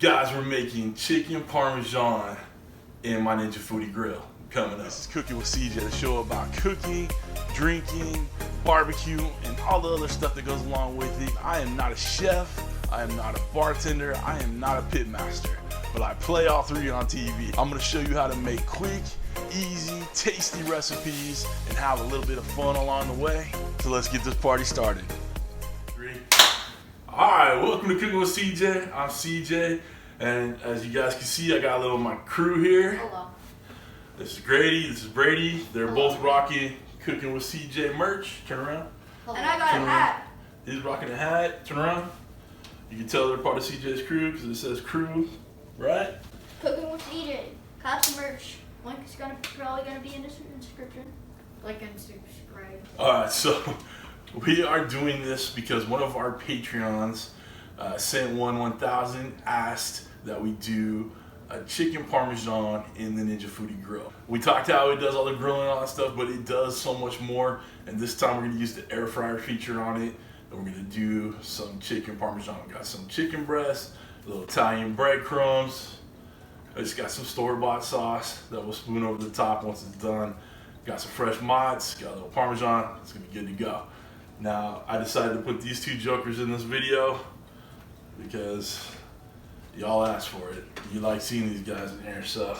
Guys, we're making chicken parmesan in my Ninja Foodi Grill coming up. This is Cooking with CJ, the show about cooking, drinking, barbecue, and all the other stuff that goes along with it. I am not a chef, I am not a bartender, I am not a pit master, but I play all three on TV. I'm gonna show you how to make quick, easy, tasty recipes and have a little bit of fun along the way. So let's get this party started. Alright, welcome to Cooking with CJ. I'm CJ, and as you guys can see, I got a little of my crew here. Hello. This is Grady, this is Brady. They're Hello. both rocking Cooking with CJ merch. Turn around. Hello. And I got a hat. He's rocking a hat. Turn around. You can tell they're part of CJ's crew because it says crew, right? Cooking with CJ. Got some merch. Link is probably gonna be in the description. Like and subscribe. Alright, so we are doing this because one of our Patreons sent 1,000, asked that we do a chicken parmesan in the Ninja Foodi Grill. We talked how it does all the grilling and all that stuff, but it does so much more. And this time we're gonna use the air fryer feature on it, and we're gonna do some chicken parmesan. We got some chicken breast, a little Italian breadcrumbs. I just got some store-bought sauce that we'll spoon over the top once it's done. Got some fresh mods, got a little parmesan. It's gonna be good to go. Now, I decided to put these two jokers in this video because y'all asked for it. You like seeing these guys in here, so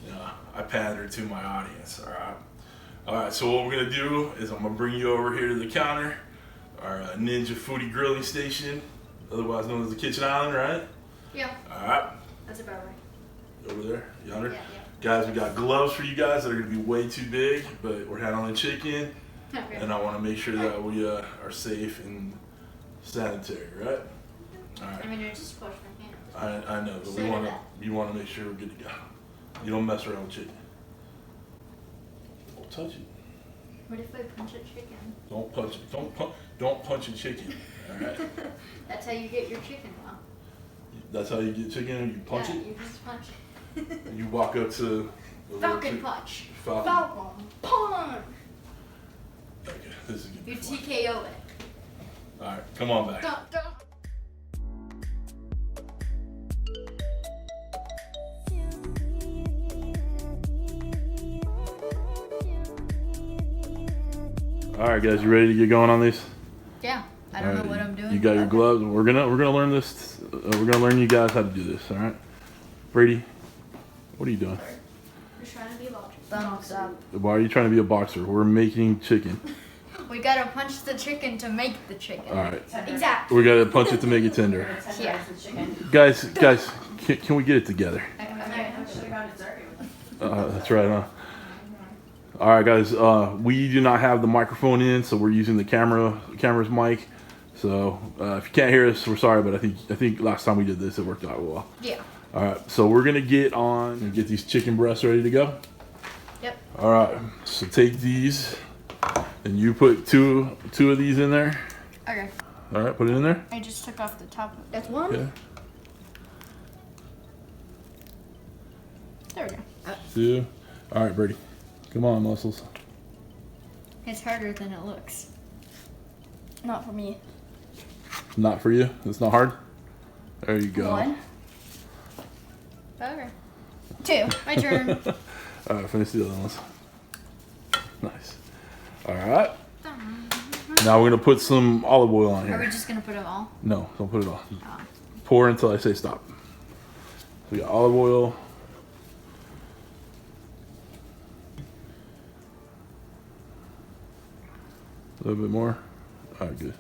you know, I pander to my audience, all right, so what we're gonna do is I'm gonna bring you over here to the counter, our Ninja Foodi grilling station, otherwise known as the kitchen island, right? Yeah. All right. That's about right. Over there, yonder? Yeah. Guys, we got gloves for you guys that are gonna be way too big, but we're handling chicken. Okay. And I want to make sure that we are safe and sanitary, right? All right. I mean, I just wash my hands. I know, but So did that. you want to make sure we're good to go. You don't mess around with chicken. Don't touch it. What if I punch a chicken? Don't punch it. Don't punch a chicken. All right. That's how you get your chicken well. That's how you get chicken. You punch yeah, it. You just punch it. You walk up to Falcon punch. Falcon. Punch. Okay, this is good. You TKO it. All right, come on back. Dun, dun. All right, guys, you ready to get going on these? Yeah, I don't know what I'm doing. You got your gloves. We're gonna learn this. We're gonna learn you guys how to do this. All right, Brady, what are you doing? I'm just trying to be a boxer. Thumbs up. Why are you trying to be a boxer? We're making chicken. We gotta punch the chicken to make the chicken. All right. Exactly. We gotta punch it to make it tender. Yeah. Guys, can we get it together? That's right, huh? All right, guys. We do not have the microphone in, so we're using the camera's mic. So if you can't hear us, we're sorry, but I think last time we did this, it worked out well. Yeah. All right, so we're gonna get on and get these chicken breasts ready to go. Yep. All right, so take these, and you put two of these in there. Okay. All right, put it in there. I just took off the top of it. That's one? Okay. There we go. Two. All right, Brady. Come on, muscles. It's harder than it looks. Not for me. Not for you? It's not hard? There you go. One. Okay. Two. My turn. All right, finish the other ones. Nice. All right. Now we're going to put some olive oil on here. Are we just going to put them all? No, don't put it all. Oh. Pour until I say stop. We got olive oil. A little bit more. All right, good.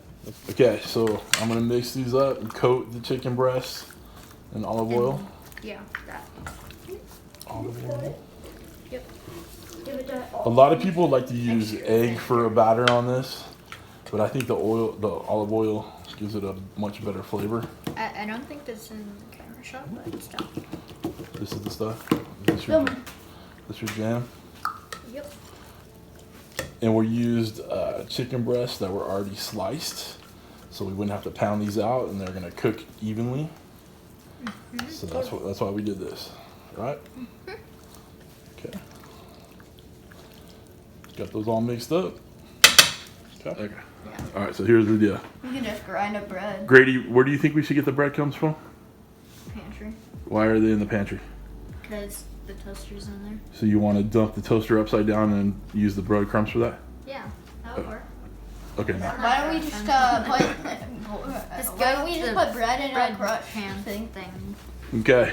Okay, so I'm gonna mix these up and coat the chicken breast in olive oil. Yeah, that. Olive oil. Yep. Give it that. A lot of people like to use egg for a batter on this, but I think the olive oil gives it a much better flavor. I don't think this is in the camera shot, but still. This is the stuff. This your jam. Yep. And we used chicken breasts that were already sliced, so we wouldn't have to pound these out, and they're gonna cook evenly. Mm-hmm. So that's why we did this, right? Mm-hmm. Okay. Got those all mixed up. Okay. Yeah. All right. So here's the deal. You can just grind up bread. Grady, where do you think we should get the breadcrumbs from? Pantry. pantry. Why are they in the pantry? Because the toaster's in there. So you want to dump the toaster upside down and use the breadcrumbs for that? Yeah, that would work. Okay. Why don't we just put bread in a crush pan thing? Okay.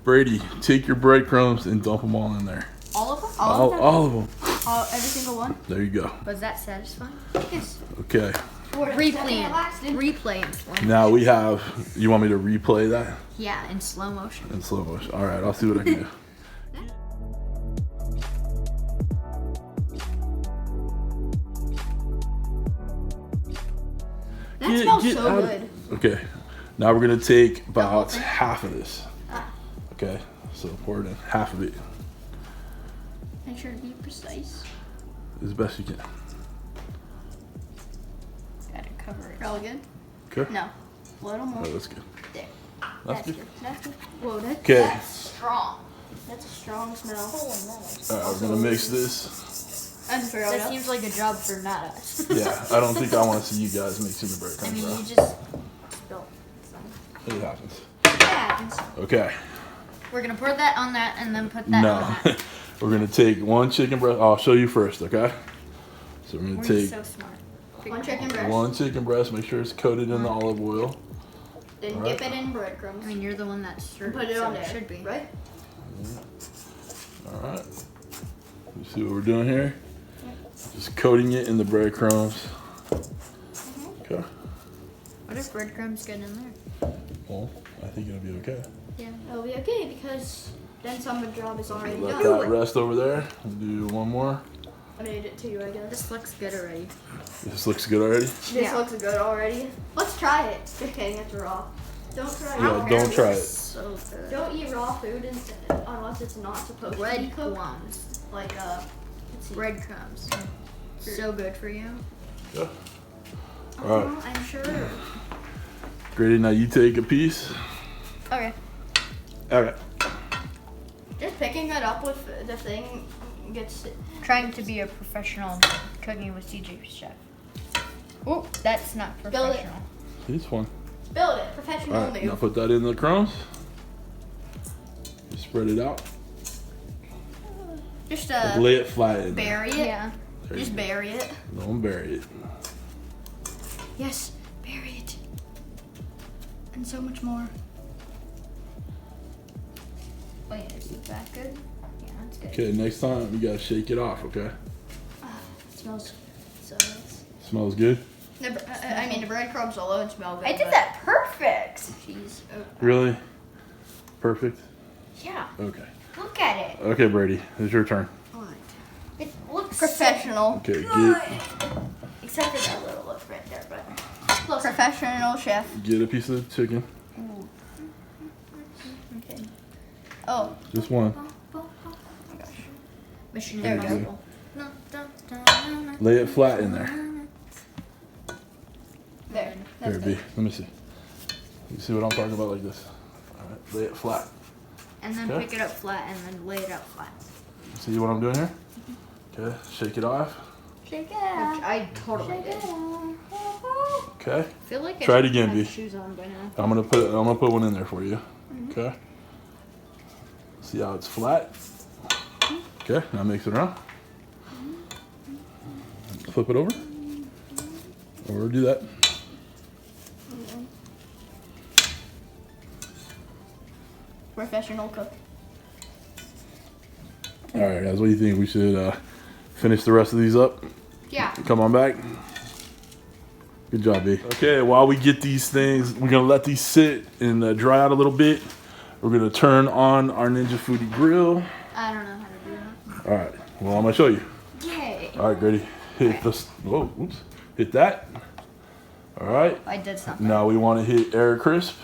Brady, take your breadcrumbs and dump them all in there. All of them? All of them. Every single one? There you go. Was that satisfying? Yes. Okay. Replay in slow motion. Now we have, you want me to replay that? Yeah, in slow motion. In slow motion. All right, I'll see what I can do. That smells so good. Okay, now we're gonna take about half of this. Okay, so pour it in, half of it. Make sure to be precise. As best you can. Gotta cover it. All good? Okay. No. A little more. Oh, that's good. There. That's good. That's good. Whoa, that's strong. That's a strong smell. All right, we're gonna mix this. That seems like a job for not us. Yeah, I don't think I want to see you guys mixing the I breadcrumbs. mean, you just spilled some. It happens. It happens. Okay. We're gonna pour that on that and then put that on that. We're gonna take one chicken breast. I'll show you first, okay? So we're gonna take so smart. One chicken breast. one chicken breast. Make sure it's coated in the olive oil. Then dip it in breadcrumbs. I mean, you're the one that stirred Put it on there. Should be. Right? All right. You see what we're doing here? Just coating it in the breadcrumbs. Okay. What if breadcrumbs get in there? Well, I think it'll be okay. Yeah. It'll be okay because then some of the job is already Let done. that rest over there. We'll do one more. I made it to you, I guess. This looks good already. This looks good already? This looks good already. Let's try it. Just kidding, it's raw. Don't try it. Yeah, don't try it. So good. Don't eat raw food unless it's not supposed to be cooked. Breadcrumbs. Like, let's see. Breadcrumbs. So good for you. Yeah. All right. I'm sure. Grady, now you take a piece. Okay. Okay. Just picking it up with the thing gets... Trying to be a professional cooking with CJ Chef. Oh, that's not professional. It's fun. Build it. Professional All right, now move. put that in the crumbs. Just spread it out. Just Like lay it flat in there. bury it. Yeah. There you Just go. bury it. Don't bury it. Yes, bury it. And so much more. Oh yeah, is that good? Yeah, that's good. Okay, next time you gotta shake it off, okay? It smells so nice. Smells good? I mean, the breadcrumbs alone smell good. I did that perfect. Jeez. Really? Perfect? Yeah. Okay. Look at it. Okay, Brady, it's your turn. It looks Professional. Okay, good. get Except for that little look right there, but. Professional chef. get a piece of chicken. Okay. Oh. Just one. Mission There we go. Impossible. Lay it flat in there. There. Here, That's B. good. Let me see. You see what I'm talking about like this? All right, lay it flat. And then Okay. pick it up flat and then lay it out flat. See what I'm doing here? Okay, shake it off. Shake it Which out. I totally did. Okay. I feel like I Try it should again, have B. shoes on by now. I'm gonna put one in there for you. Okay. See how it's flat? Okay, now mix it around. Flip it over. Or do that. Professional cook. Alright guys, what do you think? We should finish the rest of these up? Yeah. Come on back. Good job, B. Okay, while we get these things, we're gonna let these sit and dry out a little bit. We're gonna turn on our Ninja Foodi Grill. I don't know how to do that. All right, well, I'm gonna show you. Yay. All right, Grady, hit this. Whoa, oops. Hit that. All right, I did something. now we wanna hit air crisp.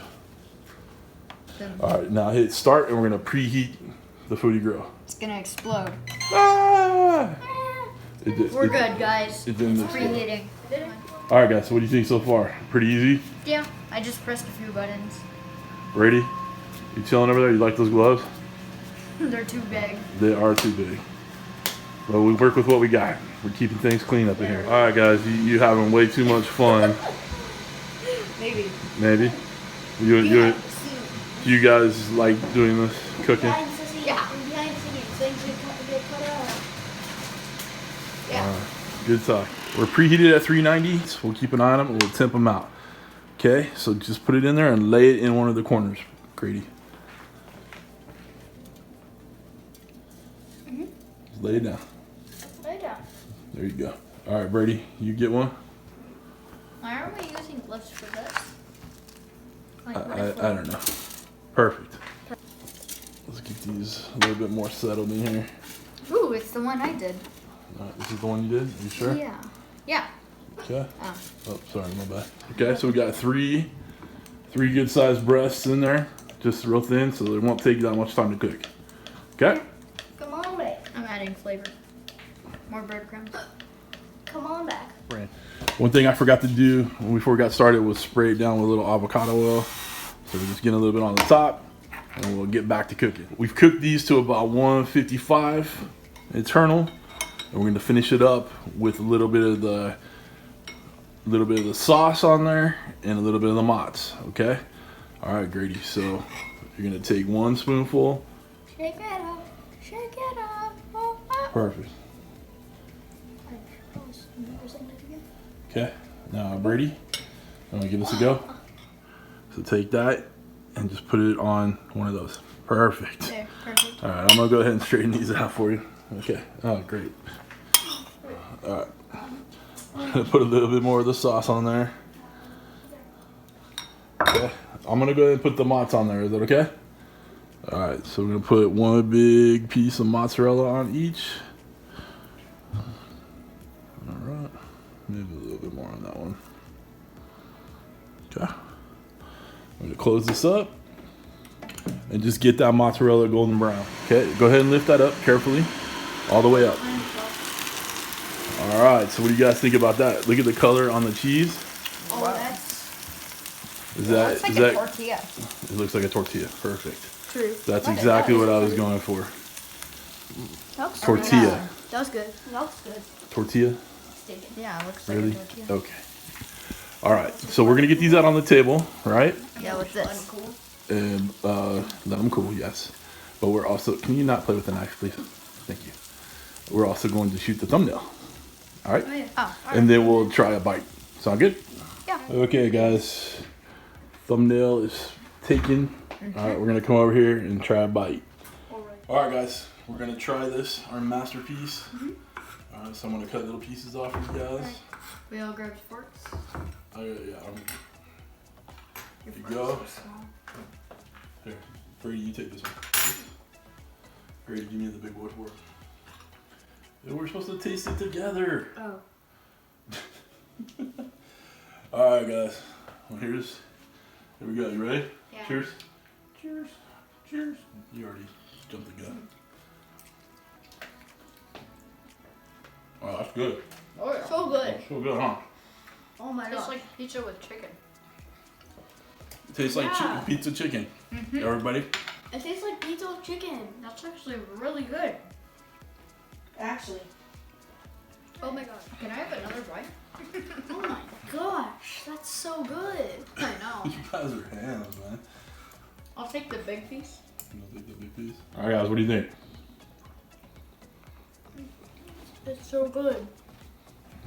Then All right, now hit start and we're gonna preheat the Foodi Grill. it's gonna explode. Ah! We're good, guys. It didn't It's explode. preheating. All right, guys, so what do you think so far? Pretty easy? Yeah, I just pressed a few buttons. Brady, you chilling over there? You like those gloves? They're too big. They are too big. But we work with what we got. We're keeping things clean up in here. All right, guys, you having way too much fun. Maybe. Maybe. You Do you guys like doing this cooking? Behind the scenes. Yeah. Behind the scenes. Things get cut out. Yeah. Good talk. We're preheated at 390, so we'll keep an eye on them and we'll temp them out. Okay, so just put it in there and lay it in one of the corners, Grady. Just lay it down. Lay it down. There you go. All right, Brady, you get one. Why are we using gloves for this? I don't know. Perfect. Let's get these a little bit more settled in here. Ooh, it's the one I did. All right, this is the one you did? Are you sure? Yeah. Yeah. Okay. Oh, sorry, my bad. Okay, so we got three good sized breasts in there, just real thin, so it won't take that much time to cook. Okay. Come on back. I'm adding flavor. More breadcrumbs. Come on back. One thing I forgot to do before we got started was spray it down with a little avocado oil. So we're just getting a little bit on the top, and we'll get back to cooking. We've cooked these to about 155 internal, and we're going to finish it up with a little bit of the sauce on there and a little bit of the Mott's. Okay. All right, Grady. So you're going to take 1 spoonful. Shake it up. Shake it up. Oh, oh. Perfect. Okay. Now, Brady, I'm going to give this a go. So take that and just put it on one of those. Perfect. There, perfect. All right, I'm gonna go ahead and straighten these out for you. Okay. Oh, great. All right. I'm gonna put a little bit more of the sauce on there. Okay. I'm gonna go ahead and put the Mott's on there. Is that okay? All right. So we're gonna put 1 big piece of mozzarella on each. All right. Maybe a little bit more on that one. Okay. I'm gonna close this up and just get that mozzarella golden brown. Okay, go ahead and lift that up carefully, all the way up. All right, so what do you guys think about that? Look at the color on the cheese. Oh, that's. Is that? Looks like is a that? tortilla. It looks like a tortilla. Perfect. True. That's Look at exactly that. what I was going for. That was Tortilla. That was good. That was good. Tortilla. Yeah, it looks like Really? a tortilla. Okay. All right, so we're gonna get these out on the table, right? Yeah, what's this? And let them cool, yes. But we're also, can you not play with the knife, please? Thank you. We're also going to shoot the thumbnail. All right? Oh, And then we'll try a bite. Sound good? Yeah. Okay, guys. Thumbnail is taken. All right, we're going to come over here and try a bite. All right, guys. We're going to try this, our masterpiece. All right, so I'm going to cut little pieces off for you guys. We all grabbed forks. Oh, yeah. Your You forks go. are small. Here, Brady, you take this one. Brady, give me the big boy fork. Yeah, we're supposed to taste it together. Oh. All right, guys. Well, here we go. You ready? Yeah. Cheers. Cheers. Cheers. You already jumped the gun. Oh, that's good. Oh, yeah. So good. So good, huh? Oh my Tastes god. like pizza with chicken. It tastes like Yeah. pizza chicken. Everybody? It tastes like pizza with chicken. That's actually really good. Actually. Oh my god. Can I have another bite? Oh my gosh. That's so good. I know. You guys are hams, man. I'll take the big piece. You take the big piece? All right, guys. What do you think? It's so good.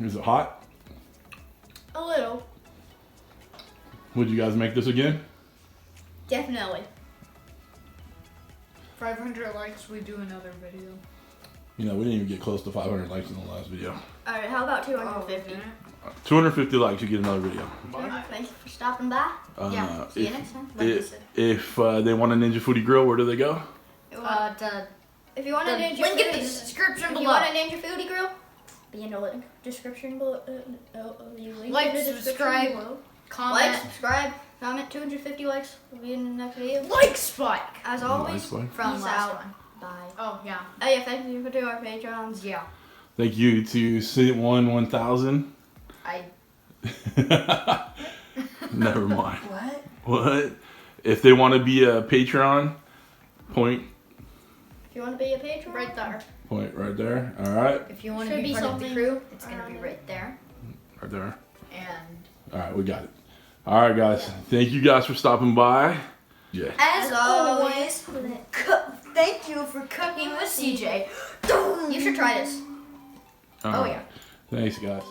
Is it hot? A little. Would you guys make this again? Definitely. 500 likes, we do another video. You know, we didn't even get close to 500 likes in the last video. Alright, how about 250? 250 likes, you get another video. Thanks for stopping by. Yeah, See you next time. Like you said. If they want a Ninja Foodi Grill, where do they go? If you want a Ninja link in the Foodi, description if below. you want a Ninja Foodi Grill, be in the link description below. Like, in the description subscribe, below. comment. Like, subscribe, comment. 250 likes will be in the next video. Like spike. As always, Nice one. From peace last out. one. Bye. Oh, yeah. Oh yeah, thank you to our patrons. Yeah. Thank you to Sit1 1000. Never mind. What? What? If they want to be a Patreon, point If you want to be a patron, Right there. right there. All right, If you want Should to be be part of the something crew, it's going to around be there. right there. right there. And All right, we got it. All right, guys. Thank you guys for stopping by. Yeah. As always, thank you for cooking with CJ. You should try this. Oh yeah. Thanks, guys.